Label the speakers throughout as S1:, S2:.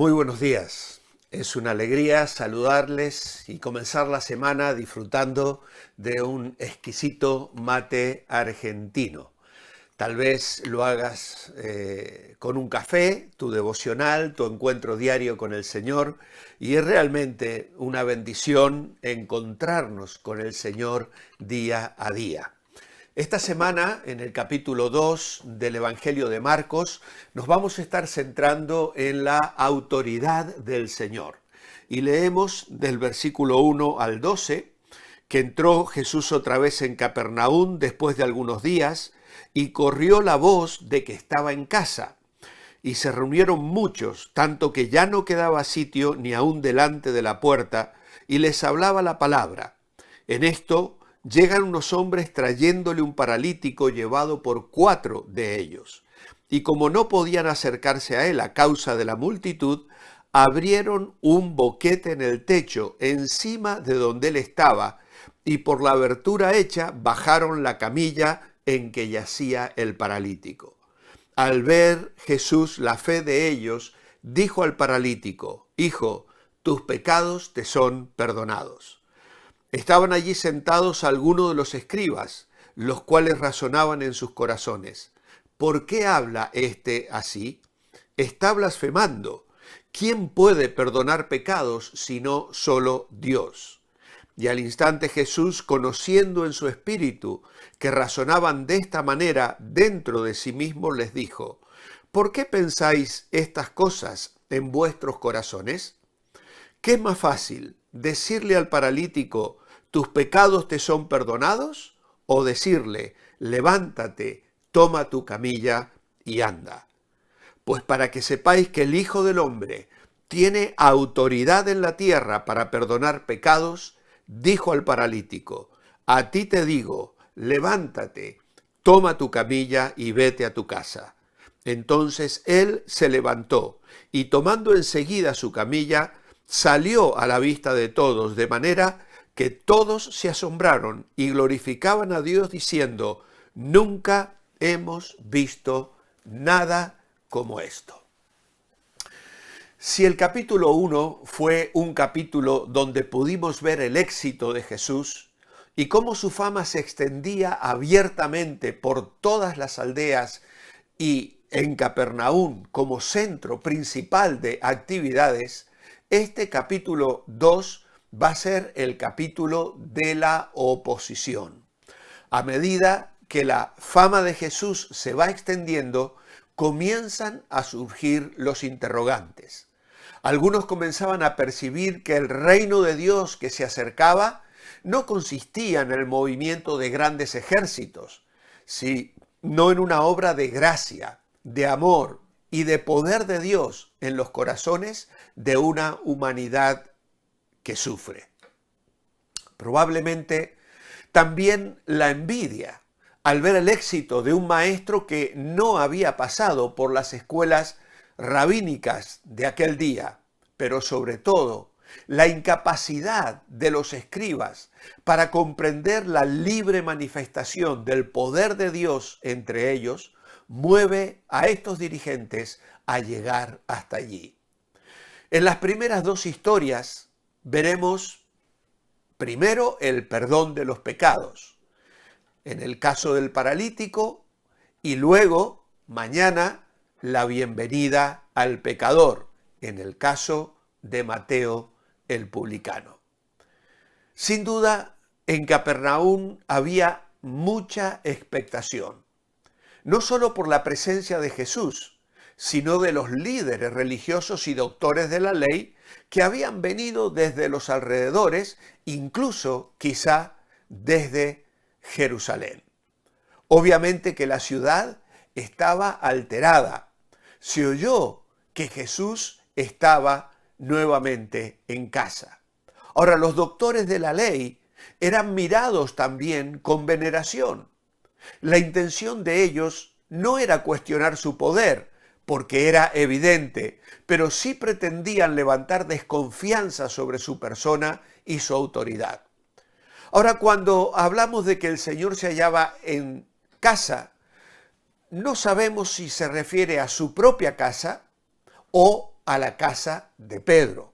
S1: Muy buenos días. Es una alegría saludarles y comenzar la semana disfrutando de un exquisito mate argentino. Tal vez lo hagas con un café, tu devocional, tu encuentro diario con el Señor, y es realmente una bendición encontrarnos con el Señor día a día. Esta semana, en el capítulo 2 del Evangelio de Marcos, nos vamos a estar centrando en la autoridad del Señor. Y leemos del versículo 1 al 12, que entró Jesús otra vez en Capernaum después de algunos días, y corrió la voz de que estaba en casa. Y se reunieron muchos, tanto que ya no quedaba sitio ni aún delante de la puerta, y les hablaba la palabra. En esto llegan unos hombres trayéndole un paralítico llevado por 4 de ellos. Y como no podían acercarse a él a causa de la multitud, abrieron un boquete en el techo encima de donde él estaba, y por la abertura hecha bajaron la camilla en que yacía el paralítico. Al ver Jesús la fe de ellos, dijo al paralítico: Hijo, tus pecados te son perdonados. Estaban allí sentados algunos de los escribas, los cuales razonaban en sus corazones: ¿por qué habla éste así? Está blasfemando. ¿Quién puede perdonar pecados sino solo Dios? Y al instante Jesús, conociendo en su espíritu que razonaban de esta manera dentro de sí mismos, les dijo: ¿por qué pensáis estas cosas en vuestros corazones? ¿Qué es más fácil, decirle al paralítico: tus pecados te son perdonados? O decirle: levántate, toma tu camilla y anda. Pues para que sepáis que el Hijo del Hombre tiene autoridad en la tierra para perdonar pecados, dijo al paralítico: a ti te digo, levántate, toma tu camilla y vete a tu casa. Entonces él se levantó y, tomando enseguida su camilla, salió a la vista de todos, de manera que todos se asombraron y glorificaban a Dios diciendo: nunca hemos visto nada como esto. Si el capítulo 1 fue un capítulo donde pudimos ver el éxito de Jesús y cómo su fama se extendía abiertamente por todas las aldeas y en Capernaum como centro principal de actividades, este capítulo 2 va a ser el capítulo de la oposición. A medida que la fama de Jesús se va extendiendo, comienzan a surgir los interrogantes. Algunos comenzaban a percibir que el reino de Dios que se acercaba no consistía en el movimiento de grandes ejércitos, sino en una obra de gracia, de amor y de poder de Dios en los corazones de una humanidad que sufre. Probablemente también la envidia al ver el éxito de un maestro que no había pasado por las escuelas rabínicas de aquel día, pero sobre todo la incapacidad de los escribas para comprender la libre manifestación del poder de Dios entre ellos, mueve a estos dirigentes a llegar hasta allí. En las primeras 2 historias veremos primero el perdón de los pecados, en el caso del paralítico, y luego, mañana, la bienvenida al pecador, en el caso de Mateo el publicano. Sin duda, en Capernaum había mucha expectación, no solo por la presencia de Jesús, sino de los líderes religiosos y doctores de la ley que habían venido desde los alrededores, incluso quizá desde Jerusalén. Obviamente que la ciudad estaba alterada. Se oyó que Jesús estaba nuevamente en casa. Ahora, los doctores de la ley eran mirados también con veneración. La intención de ellos no era cuestionar su poder, porque era evidente, pero sí pretendían levantar desconfianza sobre su persona y su autoridad. Ahora, cuando hablamos de que el Señor se hallaba en casa, no sabemos si se refiere a su propia casa o a la casa de Pedro.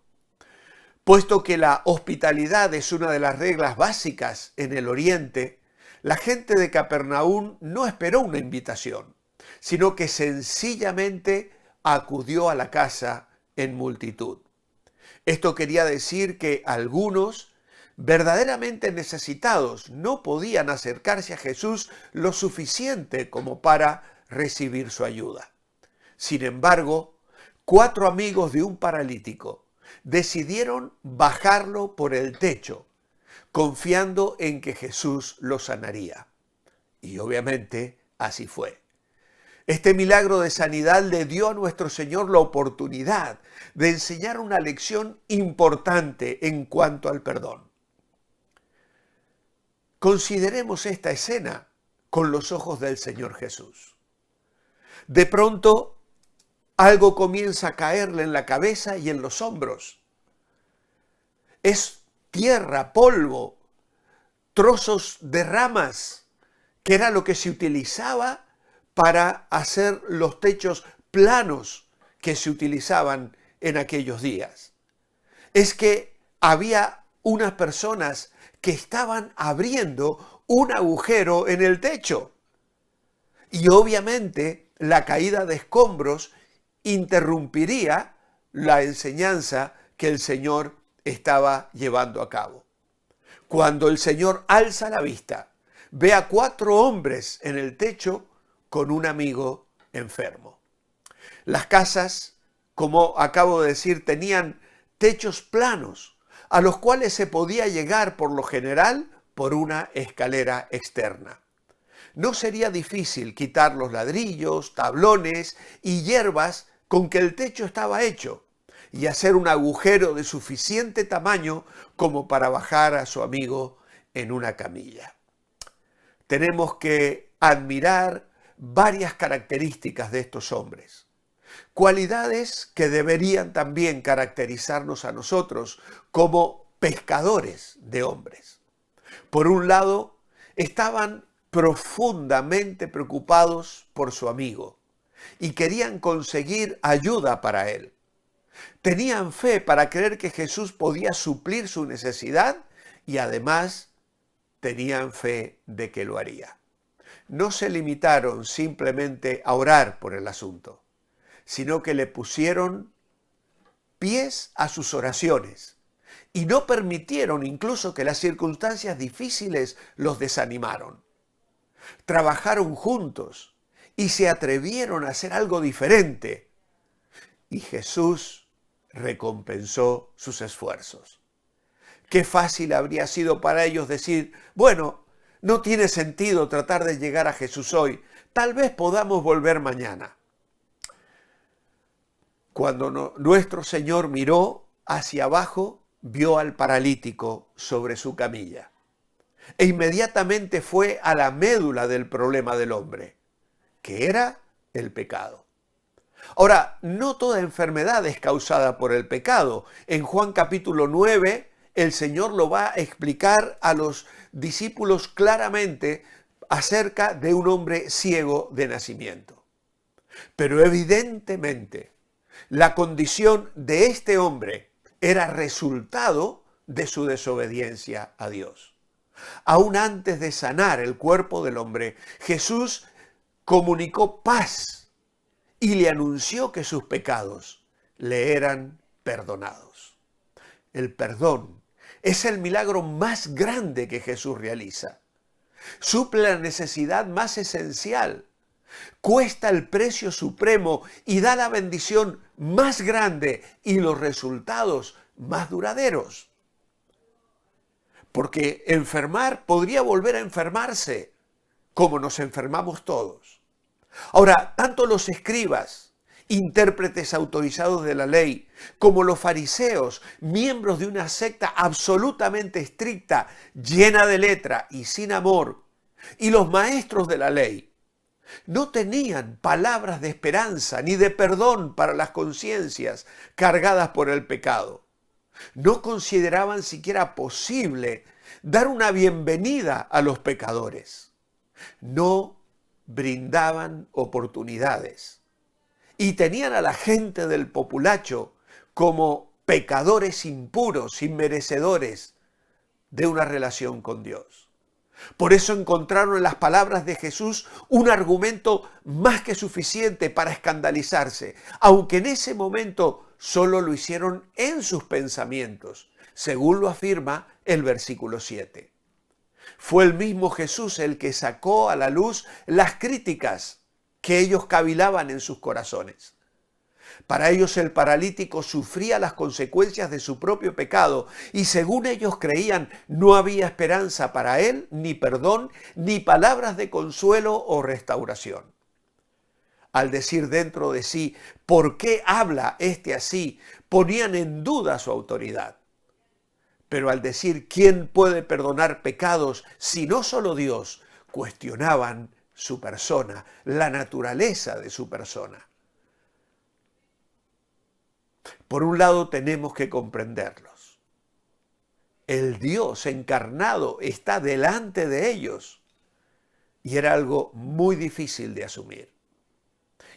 S1: Puesto que la hospitalidad es una de las reglas básicas en el Oriente, la gente de Capernaum no esperó una invitación, sino que sencillamente acudió a la casa en multitud. Esto quería decir que algunos verdaderamente necesitados no podían acercarse a Jesús lo suficiente como para recibir su ayuda. Sin embargo, 4 amigos de un paralítico decidieron bajarlo por el techo, confiando en que Jesús lo sanaría. Y obviamente así fue. Este milagro de sanidad le dio a nuestro Señor la oportunidad de enseñar una lección importante en cuanto al perdón. Consideremos esta escena con los ojos del Señor Jesús. De pronto, algo comienza a caerle en la cabeza y en los hombros. Es tierra, polvo, trozos de ramas, que era lo que se utilizaba para hacer los techos planos que se utilizaban en aquellos días. Es que había unas personas que estaban abriendo un agujero en el techo. Y obviamente la caída de escombros interrumpiría la enseñanza que el Señor estaba llevando a cabo. Cuando el Señor alza la vista, ve a 4 hombres en el techo con un amigo enfermo. Las casas, como acabo de decir, tenían techos planos, a los cuales se podía llegar por lo general por una escalera externa. No sería difícil quitar los ladrillos, tablones y hierbas con que el techo estaba hecho y hacer un agujero de suficiente tamaño como para bajar a su amigo en una camilla. Tenemos que admirar varias características de estos hombres, cualidades que deberían también caracterizarnos a nosotros como pescadores de hombres. Por un lado, estaban profundamente preocupados por su amigo y querían conseguir ayuda para él. Tenían fe para creer que Jesús podía suplir su necesidad y además tenían fe de que lo haría. No se limitaron simplemente a orar por el asunto, sino que le pusieron pies a sus oraciones y no permitieron incluso que las circunstancias difíciles los desanimaron. Trabajaron juntos y se atrevieron a hacer algo diferente y Jesús recompensó sus esfuerzos. Qué fácil habría sido para ellos decir, bueno, no tiene sentido tratar de llegar a Jesús hoy, tal vez podamos volver mañana. Cuando nuestro Señor miró hacia abajo, vio al paralítico sobre su camilla e inmediatamente fue a la médula del problema del hombre, que era el pecado. Ahora, no toda enfermedad es causada por el pecado. En Juan capítulo 9, el Señor lo va a explicar a los discípulos claramente acerca de un hombre ciego de nacimiento. Pero evidentemente, la condición de este hombre era resultado de su desobediencia a Dios. Aún antes de sanar el cuerpo del hombre, Jesús comunicó paz y le anunció que sus pecados le eran perdonados. El perdón es el milagro más grande que Jesús realiza. Suple la necesidad más esencial, cuesta el precio supremo y da la bendición más grande y los resultados más duraderos. Porque enfermar podría volver a enfermarse, como nos enfermamos todos. Ahora, tanto los escribas, intérpretes autorizados de la ley, como los fariseos, miembros de una secta absolutamente estricta, llena de letra y sin amor, y los maestros de la ley, no tenían palabras de esperanza ni de perdón para las conciencias cargadas por el pecado. No consideraban siquiera posible dar una bienvenida a los pecadores. No brindaban oportunidades y tenían a la gente del populacho como pecadores impuros, inmerecedores de una relación con Dios. Por eso encontraron en las palabras de Jesús un argumento más que suficiente para escandalizarse, aunque en ese momento solo lo hicieron en sus pensamientos, según lo afirma el versículo 7. Fue el mismo Jesús el que sacó a la luz las críticas que ellos cavilaban en sus corazones. Para ellos el paralítico sufría las consecuencias de su propio pecado y según ellos creían no había esperanza para él, ni perdón, ni palabras de consuelo o restauración. Al decir dentro de sí, ¿por qué habla este así?, ponían en duda su autoridad. Pero al decir, ¿quién puede perdonar pecados si no solo Dios?, cuestionaban su persona, la naturaleza de su persona. Por un lado tenemos que comprenderlos. El Dios encarnado está delante de ellos y era algo muy difícil de asumir.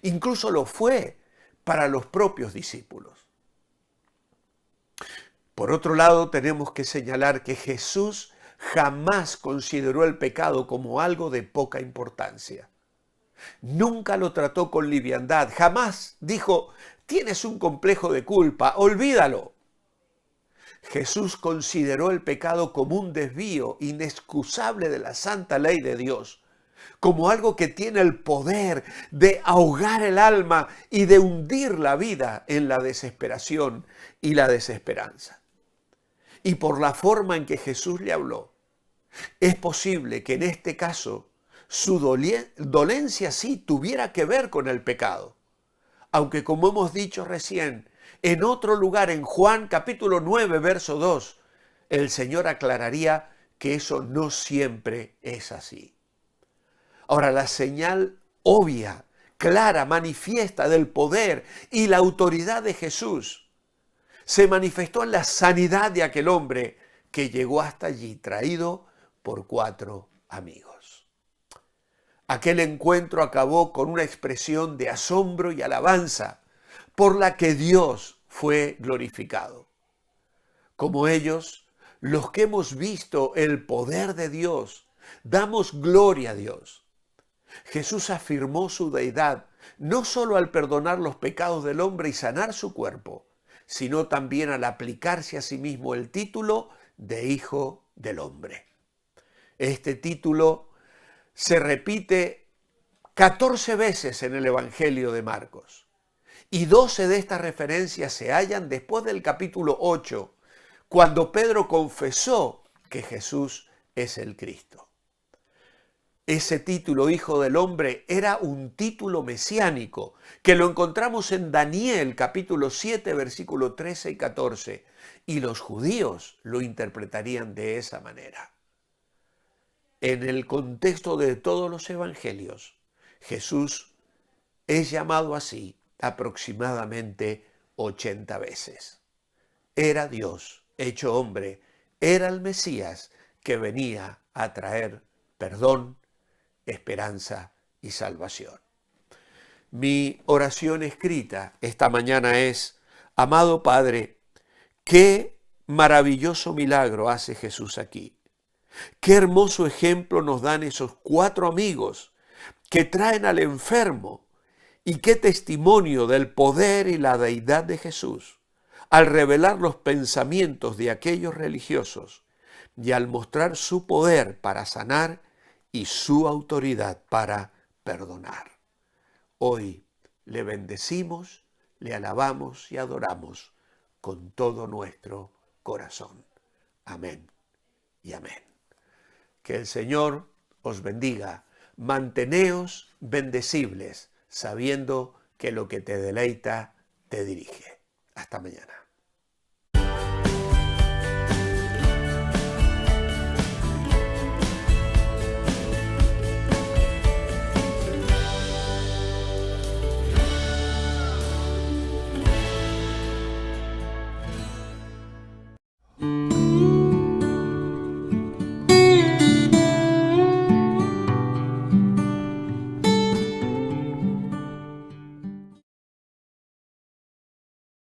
S1: Incluso lo fue para los propios discípulos. Por otro lado, tenemos que señalar que Jesús jamás consideró el pecado como algo de poca importancia. Nunca lo trató con liviandad, jamás dijo, tienes un complejo de culpa, olvídalo. Jesús consideró el pecado como un desvío inexcusable de la santa ley de Dios, como algo que tiene el poder de ahogar el alma y de hundir la vida en la desesperación y la desesperanza. Y por la forma en que Jesús le habló, es posible que en este caso su dolencia sí tuviera que ver con el pecado. Aunque como hemos dicho recién, en otro lugar, en Juan capítulo 9, verso 2, el Señor aclararía que eso no siempre es así. Ahora, la señal obvia, clara, manifiesta del poder y la autoridad de Jesús se manifestó en la sanidad de aquel hombre que llegó hasta allí traído por 4 amigos. Aquel encuentro acabó con una expresión de asombro y alabanza por la que Dios fue glorificado. Como ellos, los que hemos visto el poder de Dios, damos gloria a Dios. Jesús afirmó su deidad no solo al perdonar los pecados del hombre y sanar su cuerpo, sino también al aplicarse a sí mismo el título de Hijo del Hombre. Este título se repite 14 veces en el Evangelio de Marcos y 12 de estas referencias se hallan después del capítulo 8, cuando Pedro confesó que Jesús es el Cristo. Ese título, Hijo del Hombre, era un título mesiánico, que lo encontramos en Daniel, capítulo 7, versículo 13 y 14, y los judíos lo interpretarían de esa manera. En el contexto de todos los evangelios, Jesús es llamado así aproximadamente 80 veces. Era Dios hecho hombre, era el Mesías que venía a traer perdón, esperanza y salvación. Mi oración escrita esta mañana es, amado Padre, qué maravilloso milagro hace Jesús aquí. Qué hermoso ejemplo nos dan esos 4 amigos que traen al enfermo y qué testimonio del poder y la deidad de Jesús al revelar los pensamientos de aquellos religiosos y al mostrar su poder para sanar y su autoridad para perdonar. Hoy le bendecimos, le alabamos y adoramos con todo nuestro corazón. Amén y amén. Que el Señor os bendiga. Manteneos bendecibles, sabiendo que lo que te deleita te dirige. Hasta mañana.